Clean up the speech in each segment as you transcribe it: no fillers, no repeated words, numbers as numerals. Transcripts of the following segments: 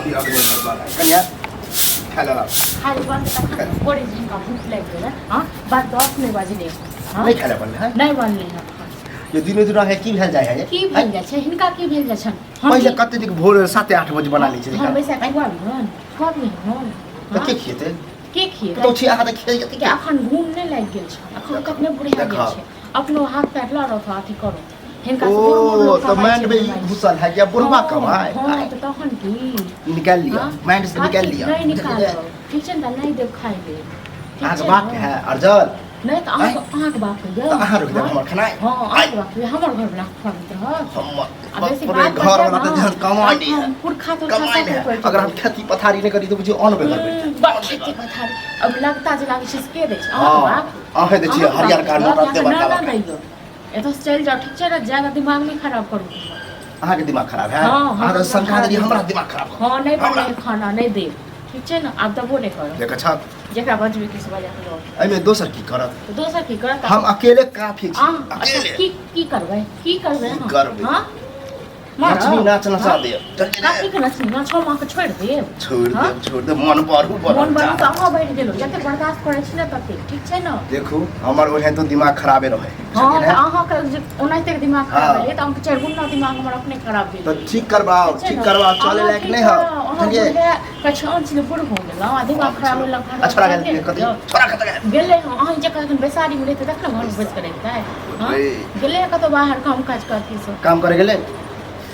अभी अगले बार कन्या खाला खाली बंद तक कोड़ी दिन का भूख लग गया हां बात 10 नहीं बजले हां नहीं खाला बनले है नहीं बनले है ये दिनो दिन है की भेल जाय है की भेल जाय छै हिनका की भेल जाय छन पहिले कते दिन भोर 7-8 बजे बना लै छै हम वैसे कहवा हन कब नहीं हन तो के खेते के खेत तो छी आहा त खेल के अखन घूमने लाग गेल छै अखन कतने बुढ़िया गेल छै अपनो हाथ पैर लड़ रहा अथी करो हिनका से ओ तो माइंड में घुसल है क्या बुढ़वा कमाए हां तो तखन की निकाल लिया माइंड से निकाल लिया नहीं निकालो ठीक छै न नहीं देव खाइ दे आग बात है अर्जल नहीं तो आग बात है तो आहा रुक जा हमर खाना हां आग बात है हमर घर बना खा रह हम पूरे घर वाला तो जहन कमा दी पुरखा तो कमाई अगर हम खेती पथारी नहीं करी तो बुझियो अन बेगर बैठ खेती पथारी अब लगता जे लागे छै के दै छै आहे दै छी हरियर का नते बता ए तो चल जाओ ठीक छै ना ज्यादा दिमाग नहीं खराब करू अहाँ के दिमाग खराब है अहाँ तो शंका दे हमरा दिमाग खराब हां नहीं बने खाना नहीं दे ठीक छै ना आप दबो नहीं करो देख अच्छा जेकरा बजबे किस वजह से लो एमे दोसर की करत तो दोसर की करत हम अकेले काफी छी अकेले की करबै हां नचनी नाच नचा दे काकी के नचनी नाच मां के छोड़ दे मन बरहु मन बरहु त अहाँ बैठ गेलो जते बर्दाश्त करै छी ना तते ठीक छै ना देखू हमर ओहे तो दिमाग खराबे रहे हां अहाँ के ओनाइते के दिमाग खराब भेलै त हम चार गुना दिमाग हमर अपने खराब भेल तो ठीक करवाओ चले लायक नहीं हो चलिए कछन छी बुढ़ हो गेल दिमाग खराब होला अच्छा लागल कथि छोरा कत गेलै अहाँ जका बेसारी मिले त देखना घर बैठ के रहतै हां गेलै कतो बाहर काम काज करती सब काम करे गेलै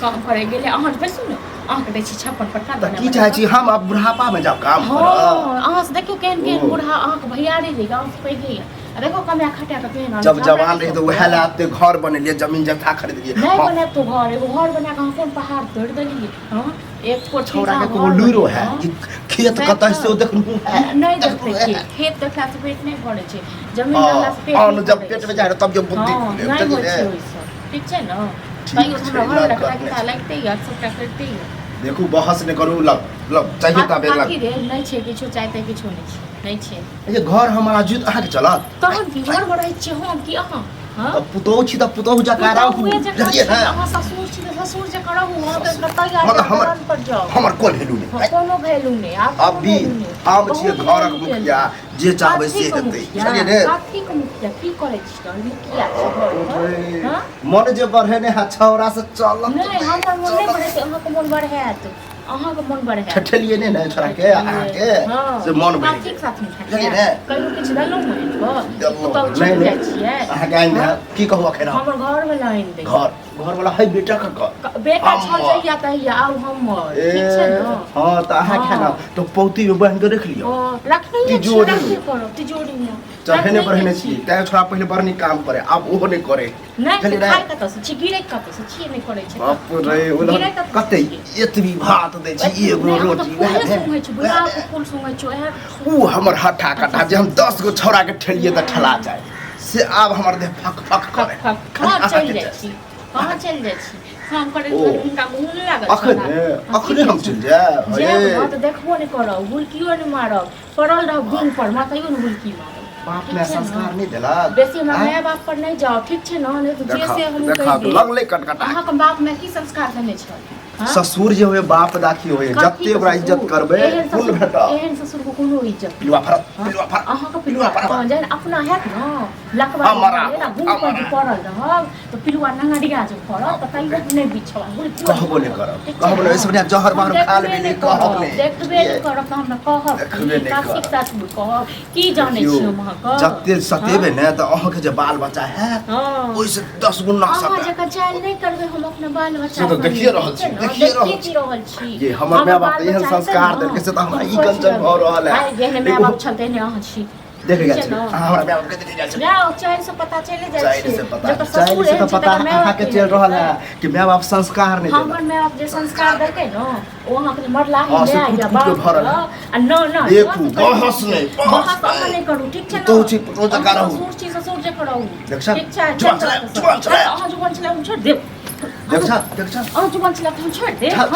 काम करे गेले अहाँ बैसू ने अहाँ के दै छी 56 पटका त की चाहे छी हम अब बुढ़ापा में जाब काम कर अहाँ से देखियो केहन बुढ़ा अहाँ के भैयारी रे गांव से पहिले देखो कमिया खटिया के केहन जब जवान रही तो वह लाते घर बनेलिए जमीन जथा खरीद लिए नहीं बने तो घर एगो घर बना के कोन पहाड़ तोड़ देलिए हां एक कोठी छोरा के को लूरो है खेत कतय से देखलू नहीं देखते खेत देखला से पेट नहीं भरे छै जमीन देखला से पेट और जब पेट में जाए तब जब बुद्धि खुले ठीक छै ना ताइयो हमरा घर रखला के लगते ही सब करते ही देखू बहस ने करू लब चाहिए तबे लग आखिर नहीं छै किछो चाहते किछो नहीं छै ये घर हमारा जुत अहाँ के चलत तहन की घर बड़ै छै हम की अहाँ हां तब पुतोह छी त पुतोह जका रहू जल्दी है अहाँ ससुर छी त ससुर जका रहू हम त बताया हमर पर जाओ हमर कोन भेलू नहीं कोनो भेलू नहीं आप अभी हम छी घरक मुखिया जे चाहबे से हेतै चलिए रे काकी के मुखिया की करे छी त मुखिया छै हां मन जे बढ़े ने हा छौरा से चल नहीं हमर मन नहीं बढ़े अहाँ के मन बढ़े है अहाँ के मन बढ़े है ठठलिए ने छोरा के अहाँ के से मन बढ़े ठीक साथ में चलिए रे कहियो किछ दलो नहीं तो नहीं नहीं अहाँ के आइन की कहू अखन हमर घर में लाइन दे घर वाला है बेटा का बेटा छ जइया कहिया आउ हम ठीक छै ना हां त अहाँ खाना तो पौती में बहन के रख लियो रखनी तिजोरी करो तिजोरी में चढ़ने बढ़ने छी तै छोरा पहले बरनी काम करे अब ओहो नहीं करे नहीं खाय कत से छी गिरे कत से छी नहीं करे छै बाप रे ओला कते एतबी भात दै छी एगो रोटी सुंगे छै बुला के फूल सुंगे छै ऊ हमर हट्ठा कट्ठा जे हम 10 गो छोरा के ठेलिए त ठला जाए से आब हमर देह फक फक करे कहां चल जाय छी कहां चल जाय छी काम करे हुनका मुंह लागल अखने हम चल जाए अरे बात देखबो नहीं करो हुलकियो नहीं मारब पड़ल रह गुण पर मातैयो नहीं हुलकी मारब बाप ने संस्कार नहीं देला बेसी माय बाप पर नहीं जाओ ठीक छै ना नहीं तो जैसे हम कह दे लगले कटकटा अहाँ के बाप में की संस्कार देने छै ससुर जे होय बाप दाखी होय जत्ते ओकरा इज्जत करबे फूल भेटा एहन ससुर को कोनो इज्जत पिलवा फरत अहाँ के पिलवा जहन अपना हैत ना लकवा मेरा गुण पर पड़ल रहब तो पिलवा नंगड़िया जो पड़ल त तइयो नहीं बिछवा कहबो नहीं करब कहबो नहीं सब जहर बाहर खा लेबे नहीं कहब नहीं देखबे नहीं करब त हम कहब काफी साथ कहब की जाने छी हम अहाँ जत्ते सतेबे ने त अहाँ के जे बाल बच्चा है ओइ से 10 गुना सब अहाँ जका चाल नहीं करबे हम अपना बाल बच्चा तो देखिए रहल छी रहल छी ये हमर माय बाप एहन संस्कार देलकै से त हमरा ई कंचन भ रहल है जेहन माय बाप छलते ने अहाँ छी देख गेल छी हमरा माय बाप के देख गेल छी ना चाहे से पता चले जाय छी चाहे से तो पता अहाँ के चल रहल है कि माय बाप संस्कार नहीं हमर माय बाप जे संस्कार देलकै न ओ अहाँ के मरला ही ले या बाप आ न न देखू बहस नहीं करू ठीक छै न तो छी तो जका रहू ससुर जे करू ठीक छै जुबान चला अहाँ जुबान चला हम छोड़ देब देख अहाँ जुबान चला हम छोड़ दे हां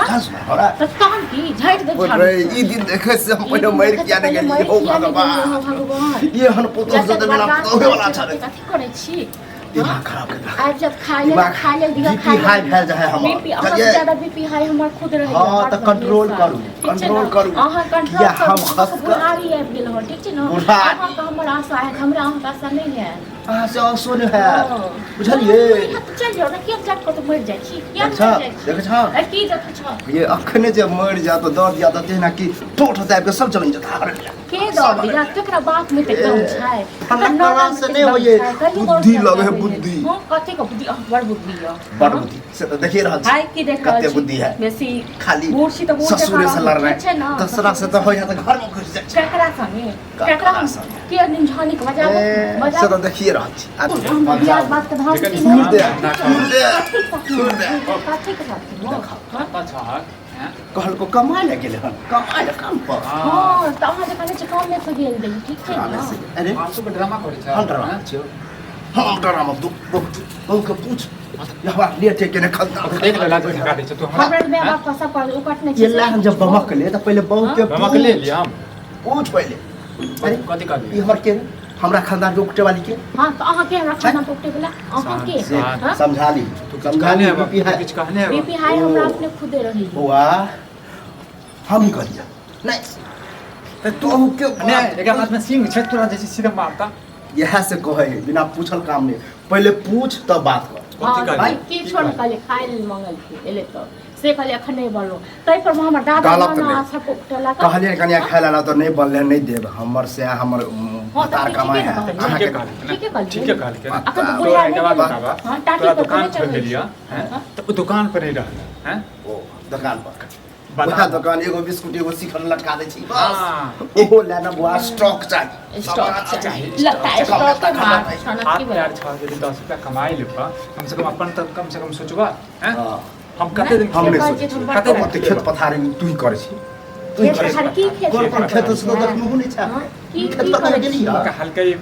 त कान की झाइट दे छाड़ ई दिन देखे से हम पहिले मर किया नहीं गेली हो भगवान ये हन पुतो से देना तो वाला छाड़े कथि करे छी दिमाग खराब कर दिया। आज जब खाए दिमाग खाए दिया बीपी हाई भेल जाए हमर बीपी अहाँ से ज्यादा बीपी हाई हमर खुद रहे हाँ, तो कंट्रोल करू, कंट्रोल करू। अहाँ कंट्रोल या हम करू हंस कर- बुढ़ारी आबि गेल हो ठीक छै ने बुढ़ारी। अहाँ के हमर आशा है हमरा अहाँ के आशा नहीं है अहाँ से आंसू नहीं है हाँ। बुझलिए चल जाओ ना किया जाट को तो मर जाय छी किया अच्छा, मर जाय छी देखै छौ? ए की देखै छ ये अखने जब मर जा तो दर्द या तो तेना कि टोट होता है सब चलन जाता है के दौड़ दिया केकरा बात में त ए, कम छै फलाना से नहीं होइए, बुद्धि लगे है, बुद्धि। हां कथि के बुद्धि बड़ बुद्धि है बड़ बुद्धि से तो देखिए रहल छी हाय की देख रहल कते छी बुद्धि है बेसी खाली बूढ़ छी तो बूढ़ ससुरे से लड़ रहे छै ना दसरा से तो हो जाता घर में घुस जाए केकरा संगे केकरा केकरा संगे? के दिन झानी के बजा से बजा तो देखिए रहल छी हम बियाह बात के धाम की सुन दे नहीं सुन दे कथि के साथ अच्छा कहल को कमाए ले गेले हन कमाए ले काम पर हां त अहाँ जकाँ छै काम में से गेल रही ठीक छै ना अरे आंसू पे ड्रामा करे छ हम डरा छियो हम डरा मत बहुत के पूछ यहवा ले टेके ने खलता देख ले लाज ढका दे छ तू हमरा हमरा में बाप पैसा पर उकट नहीं ये ला हम जब बमक ले तो पहले बहु के मामा के ले लिया हम पूछ पहले अरे कथि कर ये हमर के हमरा खानदान के उकटे वाली के हां तो अहाँ के रखना ना टोकटे वाला अहाँ के से हाँ? समझा ली तू समझा ली है बीपी है कुछ कहने है बीपी हाई हमरा अपने खुदे रही वाह हम ही करिया नहीं तो के ने एकरा पास में सिंह छ तोरा जैसे सीधा मारता यह से कहे बिना पूछल काम नहीं पहले पूछ तब बात कर कथि कर भाई की छोड़ कहले खाए ले मंगल के एले तो से कहले अखन नहीं बोलो तै पर हमर दादा गलत नाना नहीं। सब उठला कहलिए कनिया खाए ला तो नहीं बनले नहीं देब हमर से हमर हाँ, तो तार ठीक कमाए है है ना, अहाँ ठीक के है ठीक है कहली ठीक है कहल के अखन तो तोरा बुढ़ा के बाद बतावा हां टाटी तोरा पर दुकान चले खोल लिया हैं हाँ। तो वो दुकान पर नहीं रहल हैं ओ दुकान पर बता। वहाँ दुकान एगो बिस्कुट एगो शिखर लटका दे छी बस हाँ। ओहो लेना बुआ स्टॉक चाहिए स्टॉक चाहिए लगता है कम स्टॉक लगता के है, बाद खाना हाथ की में यार 6 यदि 10 रुपया कमाई लेबा कम से कम अपन तक कम से कम सोचबा हैं हाँ। हम कते दिन हम नहीं खेत सोचे बाड़ी कते कते दिन खेत पथारी में तू ही करे छी तू ही खेत करे पथारी की खेत कोन कोन पथारी खेत से तो हाँ। देखनु नहीं छा हाँ, की खेत की पथारी करे गेली छी? का हल्का ही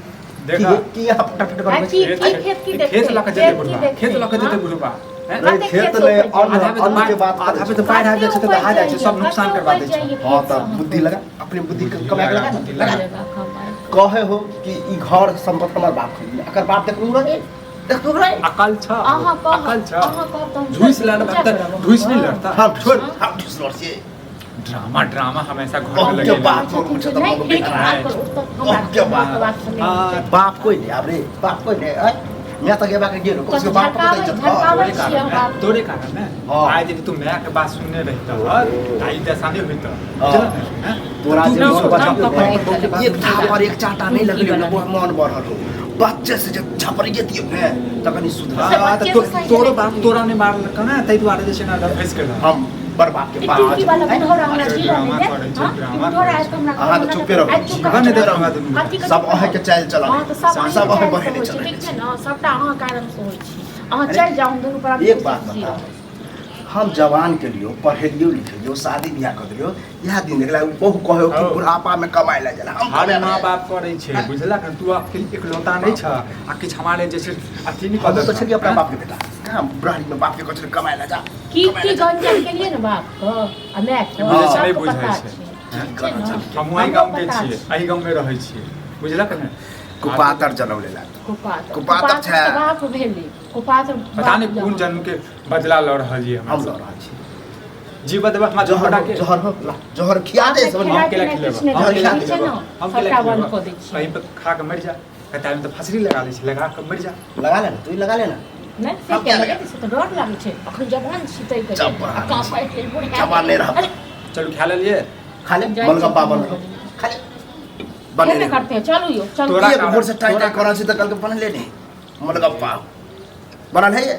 देखा की यहाँ फटाफट कर की खेत की देखते खेत लक खेत जते की बुढ़वा देखते, खेत लक जते हाँ? बुढ़वा हैं कते नहीं, खेत खेत से ले उपज अन्न आधा पे तो अन्न के बात आधा पे तो करे बाढ़ आ जाए छै तो दहा जाए छै सब नुकसान करवा दे छै हां तब बुद्धि लगा अपनी बुद्धि के कमाए लगा ना, लगा लगा कमाए कहे हो कि ई घर संपत्ति हमर बाप खरीदले अकर बाप देखनु रे देखनु रे अकल छ अहाँ कह अकल छ अहाँ कह तो हम धुइस लाल पूजा भक्त करब। धुइस नहीं लड़ता हम छोड़ हम दूसरा से ड्रामा ड्रामा हमेशा घर बहुत में के लगे बात अच्छा, ठीक है, नहीं, ठीक है, बात करो, तो हम अब क्या बात सुनेंगे। हाँ। बाप कोई नहीं अब रे बाप कोई नहीं है मैं तो गेबा के गेलो उसके बाप को तो इज्जत झटकावे था छियै हम बाप। तोरे कारण ने हाँ। आज यदि तू नया के बात सुनने रहता आई दशा नहीं होता हाँ। तोरा तू जे ना मन सोच, बचा ना पकड़, एक थापर एक चाटा नहीं लगले ना वो मन बढ़ल हो बच्चे से जब छपरी के दियो ने त कनी सुधार तोरो बाप तोरा ने मारल कना तै दुआरे जे छै ना फेस कर हम बर्बाद के एक टिकी वाला बात बुढ़ौरा हमरा अच्छा, जीवा ड्रामा दे करै छै, हाँ? ड्रामा बुढ़ौरा करै आइ तो हमरा अहाँ तो चुपे रहो। आइ चुप जीवन कर। दे रहा दुनू। कथी कथी सब अहे के चाल चला हाँ, तो सब अहीं सब अहे के बहने चाल से होइ छै, चले ठीक छै ने सबटा अहाँ कारण से होइ छै अहाँ अरे, चलि जाउ हम दुनू पर एक बात बता हम जवान के लिए पढ़ेलियो लिखेलियो शादी ब्याह कर दियो यह दिन देखला बहु कहो कि हाँ। बुढ़ापा में कमाए ला जाला हम हर कमाए माँ ला बाप करे छै बुझला कि तू अकेले एकलौता नहीं छ आ किछ हमारे जैसे अथी नहीं हम कर तो छलिए अपना बाप के बेटा कहाँ बुढ़ारी में बाप के कुछ कमाए ला जा की कमाए की ला जा। गंजन के लिए ने बाप को आ मैं को बुझै छै, सबके नहीं बुझै पता छै। छै ठीक छै ने हम वही गांव के छियै एही गांव में रहै छियै बुझला कि ने कुपातर जनौले ला कुपातर कुपातर छै। के बाप भेली कुपातर पता नहीं कौन जन्म के बदला लड़ रहल है हम हमरा लड़ रहल छी जी बदबा हम जहर बड़ा के जहर हो ला जहर खिया दे सब हम खिला केला के खिलेबा कृष्ण हम केला ठीक छै खिलेबा ने हम केला सबटा बंद खिलेबा कऽ दै छी कहीं पे खा के मर जा कहता है तो फसरी लगा दै छै लगा के मर जा लगा लेना तू ही लगा लेना नहीं से हम क्या क्या लगे लगे? से तो डर लागे छै अखन जवान छी तै के जवान का फाइट लेल बुढ़ जवान नहीं रहा चलो खा लिए खा ले जाए मलगप्पा छी। बन खा ले बने खेबे करते हैं चलो यो चलो तोरा एक भोर से टाइट टाइट करा छी त कल के बन ले नहीं मलगप्पा बनल है ये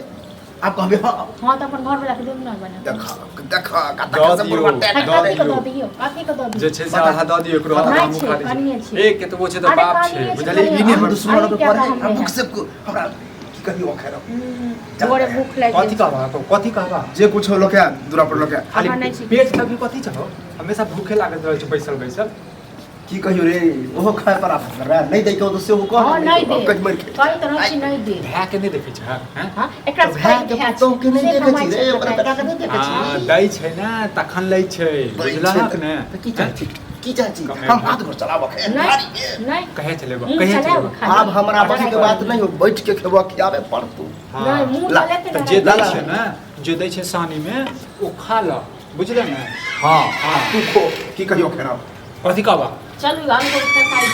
आप कहबे हां हां तो अपन घर वाला के देब ना बना देखा देखा दऽ कता से दियौ, बुढ़वा टाइट दऽ काकी टाइट के दियौ। दऽ दियौ काकी के दऽ जे दियौ छै से आधा दऽ दियौ एकरो आधा नहि हमहूँ छै, खा लै कनिये छी छै। एक के तो वो छै तो अरे बाप कनिये छै छै, बुझलिए ई कनिये नहीं हम छै। दुश्मन अरे के क्या पड़े काम हम है? भूख से हमरा की कहियो खैर बड़े भूख लागि कथी कहबा तो कथी कहबा जे कुछ हो लोग दूरा पर लोग खाली अहाँ नहि छी। पेट तक कथी छ हमेशा भूखे लागत रहै छै बैसल बैसल की कहियो रे ओहो खाए पर आप कर रहा नहीं दैतो तो से वो कह हां नहीं दे कहीं मर के कई तरह से नहीं दे भए के नहीं देखै छै हैं हां एकरा तो भाय के पुतोह के नहीं देखे छी रे छै ओकरा बेटा के नहीं देखे छी दै छै ने तखन लै छै दै बुझलहक छै। ने तऽ की चाहै छी? की चाची कमे हम हाथ घर चलाबो खे नहीं नहीं कहे चलेबो मुँह कहे चलाओ चलेबो खाली। आब हमरा बसी के बात नहीं हो बैठ के खेबो खियाबे पड़तू नहीं मुँह ला, चले के तो जे दै ला। छै ना जे दै छै सानी में ओ खा ल बुझले ना हां तू खो की कहियो खेना कथी कहबा चलू हम लोग तरकारी